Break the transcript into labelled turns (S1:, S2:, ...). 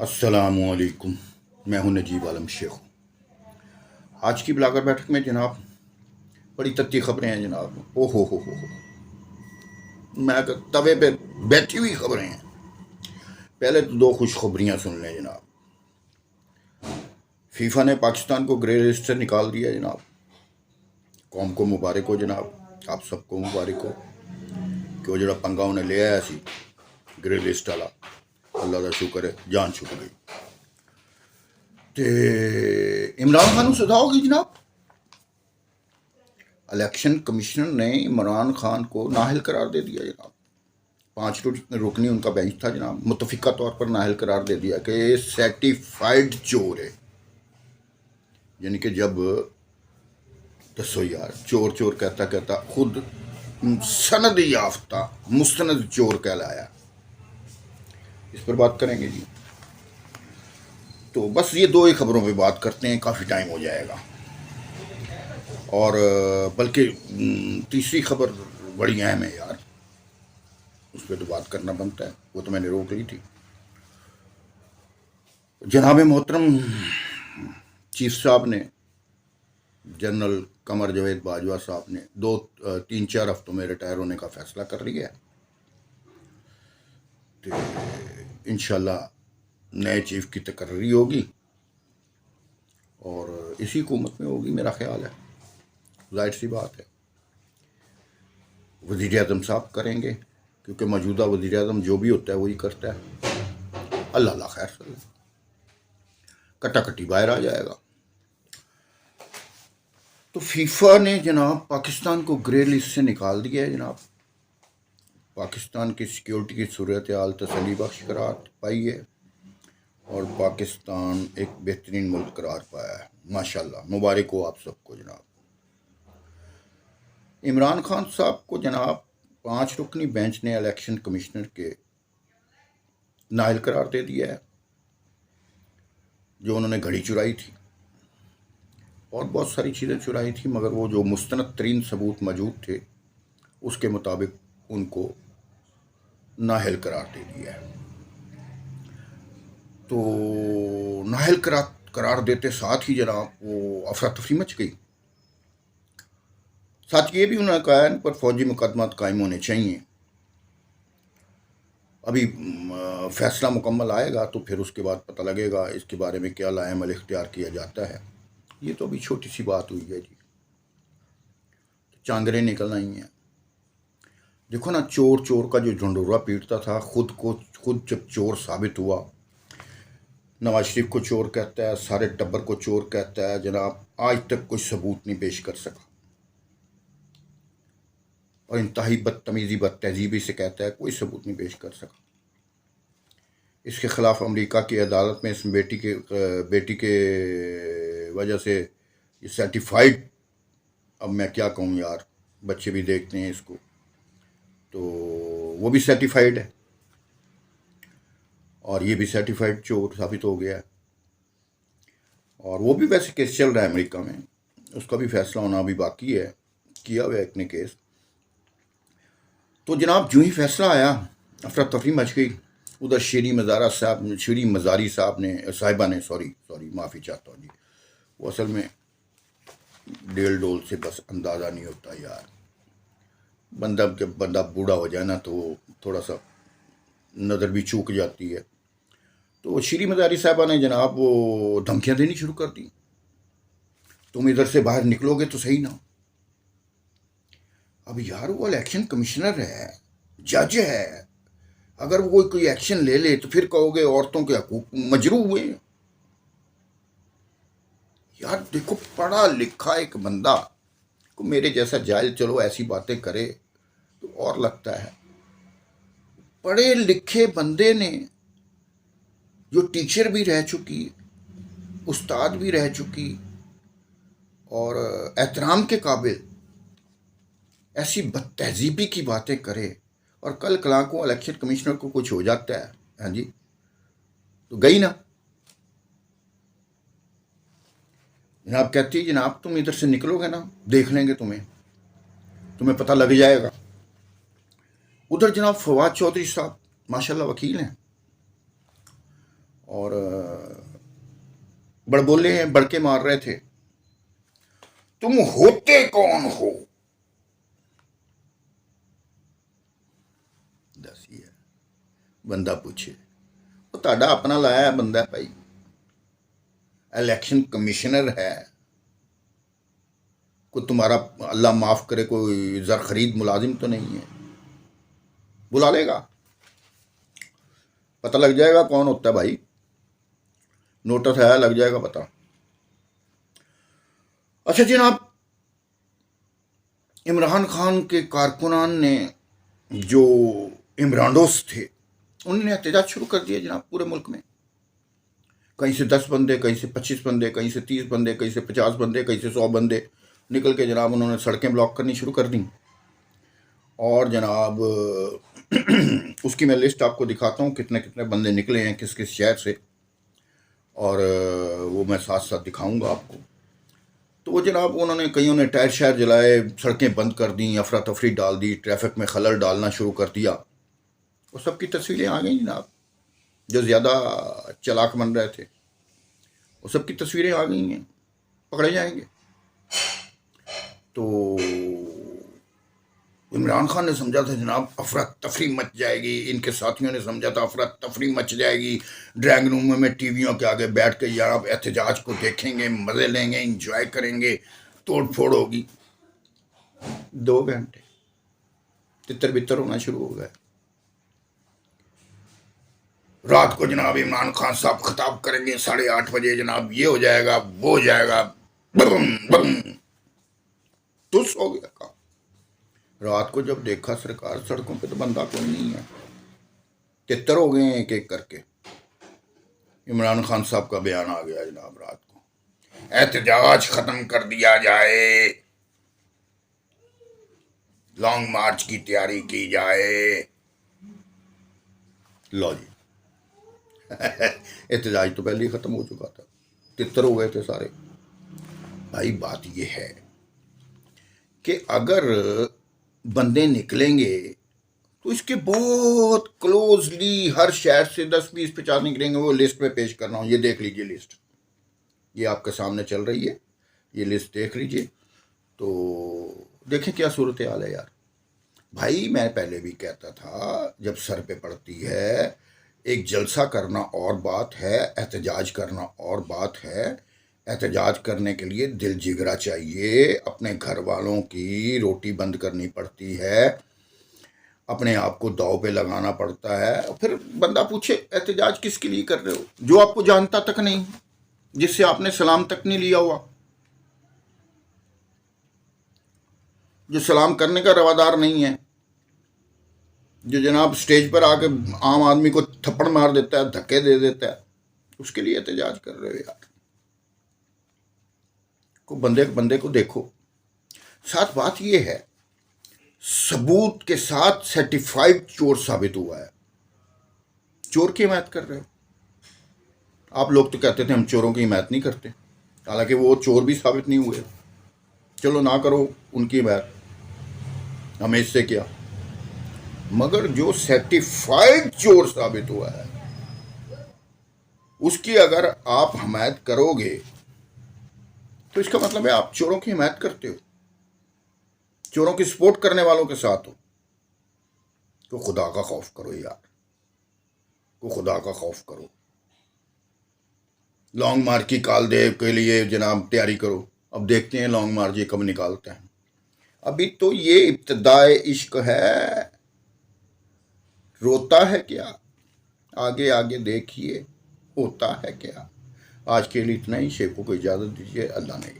S1: अस्सलामुअलैकुम। मैं हूं नजीब आलम शेख। आज की ब्लागर बैठक में जनाब बड़ी तथ्य खबरें हैं जनाब। ओ हो, मैं तवे पे बैठी हुई खबरें हैं। पहले तो दो खुशखबरियां सुन लें जनाब। फीफा ने पाकिस्तान को ग्रे लिस्ट से निकाल दिया जनाब। कौम को मुबारक हो जनाब, आप सबको मुबारक हो कि वो जो पंगा उन्हें ले आया सी ग्रे लिस्ट वाला, अल्लाह का शुक्र है जान छुट गई। ते इमरान खान सजा होगी जनाब। इलेक्शन कमिश्नर ने इमरान खान को नाअहल करार दे दिया जनाब। 5 रुकनी उनका बेंच था जनाब, मुतफिका तौर पर नाअहल करार दे दिया कि सर्टिफाइड चोर है। यानी कि जब दसो यार, चोर चोर कहता कहता खुद सनद याफ्ता मुस्तनद चोर कहलाया। इस पर बात करेंगे जी। तो बस ये दो ही खबरों पे बात करते हैं, काफ़ी टाइम हो जाएगा। और बल्कि तीसरी खबर बड़ी अहम है यार, उस पर तो बात करना बनता है, वो तो मैंने रोक ली थी। जनाब मोहतरम चीफ साहब ने, जनरल कमर जावेद बाजवा साहब ने 3-4 हफ्तों में रिटायर होने का फैसला कर लिया है। तो इंशाल्लाह नए चीफ की तकर्री होगी और इसी हुकूमत में होगी, मेरा ख्याल है। जाहिर सी बात है वज़ीर आज़म साहब करेंगे, क्योंकि मौजूदा वज़ीर आज़म जो भी होता है वही करता है। अल्लाह खैर, कटाकटी बाहर आ जाएगा। तो फीफा ने जनाब पाकिस्तान को ग्रे लिस्ट से निकाल दिया है जनाब। पाकिस्तान की सिक्योरिटी की सूरत हाल तसल्ली बख्श करार पाई है और पाकिस्तान एक बेहतरीन मुल्क करार पाया है। माशाल्लाह, मुबारक हो आप सबको जनाब। इमरान खान साहब को जनाब 5 रुकनी बेंच ने इलेक्शन कमिश्नर के नाअहल करार दे दिया है, जो उन्होंने घड़ी चुराई थी और बहुत सारी चीज़ें चुराई थी, मगर वो जो मुस्तनद तरीन सबूत मौजूद थे उसके मुताबिक उनको नाअहल करार दे दिया है। तो नाअहल करार देते साथ ही जनाब वो अफरा तफरी मच गई। साथ ये भी उन्होंने कहा इन पर फौजी मुकदमा कायम होने चाहिए। अभी फैसला मुकम्मल आएगा तो फिर उसके बाद पता लगेगा इसके बारे में क्या लाएमल इख्तियार किया जाता है। ये तो अभी छोटी सी बात हुई है जी, चांगरे निकलना ही है। देखो ना, चोर चोर का जो ढंडोरा पीटता था, खुद जब चोर साबित हुआ, नवाज शरीफ को चोर कहता है, सारे टब्बर को चोर कहता है जनाब, आज तक कोई सबूत नहीं पेश कर सका और इंतहाई बदतमीजी बदतहजीबी से कहता है कोई सबूत नहीं पेश कर सका। इसके खिलाफ अमेरिका की अदालत में इस बेटी के वजह से ये सर्टिफाइड, अब मैं क्या कहूँ यार, बच्चे भी देखते हैं इसको, तो वो भी सर्टिफाइड है और ये भी सर्टिफाइड चोर साबित हो गया है। और वो भी वैसे केस चल रहा है अमेरिका में, उसका भी फैसला होना अभी बाकी है, किया हुआ है एक ने केस। तो जनाब जो ही फैसला आया अफरा तफरी मच गई। उधर शेरी मज़ारी साहिबा ने सॉरी माफ़ी चाहता हूँ जी, वो असल में डेल डोल से बस अंदाज़ा नहीं होता यार। जब बंदा बूढ़ा हो जाए ना तो थोड़ा सा नज़र भी चूक जाती है। तो श्री मज़ारी साहबा ने जनाब वो धमकियाँ देनी शुरू कर दी, तुम इधर से बाहर निकलोगे तो सही ना। अब यार वो इलेक्शन कमिश्नर है, जज है, अगर वो कोई एक्शन ले ले तो फिर कहोगे औरतों के हकूक मजरू हुए। यार देखो, पढ़ा लिखा एक बंदा को मेरे जैसा जाहिल चलो ऐसी बातें करे तो और लगता है, पढ़े लिखे बंदे ने जो टीचर भी रह चुकी, उस्ताद भी रह चुकी और एहतराम के काबिल, ऐसी बदतहजीबी की बातें करे और कल कला को इलेक्शन कमिश्नर को कुछ हो जाता है, हाँ जी, तो गई ना। जनाब कहती है जनाब तुम इधर से निकलोगे ना, देख लेंगे तुम्हें पता लग जाएगा। उधर जनाब फवाद चौधरी साहब माशाल्लाह वकील हैं और बड़बोले हैं, बड़के मार रहे थे, तुम होते कौन हो? दसिए, बंदा पूछे, वो ताड़ा अपना लाया बंदा भाई, इलेक्शन कमिश्नर है, कोई तुम्हारा अल्लाह माफ करे कोई जर खरीद मुलाजिम तो नहीं है, बुला लेगा, पता लग जाएगा कौन होता है भाई, नोटिस है, लग जाएगा पता। अच्छा जनाब, इमरान खान के कारकुनान ने जो इमरानडोस थे उन्होंने एहतजाज शुरू कर दिया जनाब पूरे मुल्क में, कहीं से 10 बंदे, कहीं से 25 बंदे, कहीं से 30 बंदे, कहीं से 50 बंदे, कहीं से 100 बंदे निकल के जनाब उन्होंने सड़कें ब्लॉक करनी शुरू कर दी। और जनाब उसकी मैं लिस्ट आपको दिखाता हूँ कितने कितने बंदे निकले हैं किस किस शहर से, और वो मैं साथ साथ दिखाऊंगा आपको। तो वो जनाब उन्होंने कईयों ने टायर शायर जलाए, सड़कें बंद कर दी, अफरा तफरी डाल दी, ट्रैफिक में खलल डालना शुरू कर दिया। वो सबकी तस्वीरें आ गई जनाब, जो ज़्यादा चालाक बन रहे थे वो सबकी तस्वीरें आ गई हैं, पकड़े जाएंगे। तो इमरान खान ने समझा था जनाब अफरा तफरी मच जाएगी, इनके साथियों ने समझा था अफरा तफरी मच जाएगी, ड्राइंग रूम में टीवियों के आगे बैठ कर यार एहतजाज को देखेंगे, मज़े लेंगे, इंजॉय करेंगे, तोड़ फोड़ होगी। 2 घंटे तितर बितर होना शुरू हो गया। रात को जनाब इमरान खान साहब खिताब करेंगे 8:30 बजे, जनाब ये हो जाएगा वो हो जाएगा, बम बम तुस हो गया काम। रात को जब देखा सरकार सड़कों पे तो बंदा कोई नहीं है, तितर हो गए एक एक करके। इमरान खान साहब का बयान आ गया जनाब रात को, एहतजाज खत्म कर दिया जाए, लॉन्ग मार्च की तैयारी की जाए। लो जी एहतजाज तो पहले ही खत्म हो चुका था, तितर हो गए थे सारे। भाई बात यह है कि अगर बंदे निकलेंगे तो इसके बहुत क्लोजली हर शहर से 10, 20, 50 निकलेंगे। वो लिस्ट में पेश कर रहा हूँ, ये देख लीजिए लिस्ट, ये आपके सामने चल रही है, ये लिस्ट देख लीजिए। तो देखें क्या सूरत हाल है यार। भाई मैं पहले भी कहता था, जब सर पे पड़ती है, एक जलसा करना और बात है, एहतजाज करना और बात है। एहतजाज करने के लिए दिल जिगरा चाहिए, अपने घर वालों की रोटी बंद करनी पड़ती है, अपने आप को दाव पे लगाना पड़ता है। फिर बंदा पूछे एहतजाज किसके लिए कर रहे हो, जो आपको जानता तक नहीं, जिससे आपने सलाम तक नहीं लिया हुआ, जो सलाम करने का रवादार नहीं है, जो जनाब स्टेज पर आके आम आदमी को थप्पड़ मार देता है, धक्के दे देता है, उसके लिए एहतजाज कर रहे हो यार। को बंदे को देखो। साथ बात ये है, सबूत के साथ सर्टिफाइड चोर साबित हुआ है। चोर की हिमायत कर रहे हो आप लोग। तो कहते थे हम चोरों की हिमायत नहीं करते, हालांकि वो चोर भी साबित नहीं हुए। चलो ना करो उनकी हिमायत, हमें इससे क्या। मगर जो सर्टिफाइड चोर साबित हुआ है उसकी अगर आप हिमायत करोगे तो इसका मतलब है आप चोरों की हिमायत करते हो, चोरों की सपोर्ट करने वालों के साथ हो। तो खुदा का खौफ करो यार, को खुदा का खौफ करो। लॉन्ग मार्च की कालदेव के लिए जनाब तैयारी करो। अब देखते हैं लॉन्ग मार्च ये कब निकालते हैं। अभी तो ये इब्तिदाए इश्क है, रोता है क्या, आगे आगे देखिए होता है क्या। आज के लिए इतना ही। शेखों को इजाज़त दीजिए, अल्लाह ने।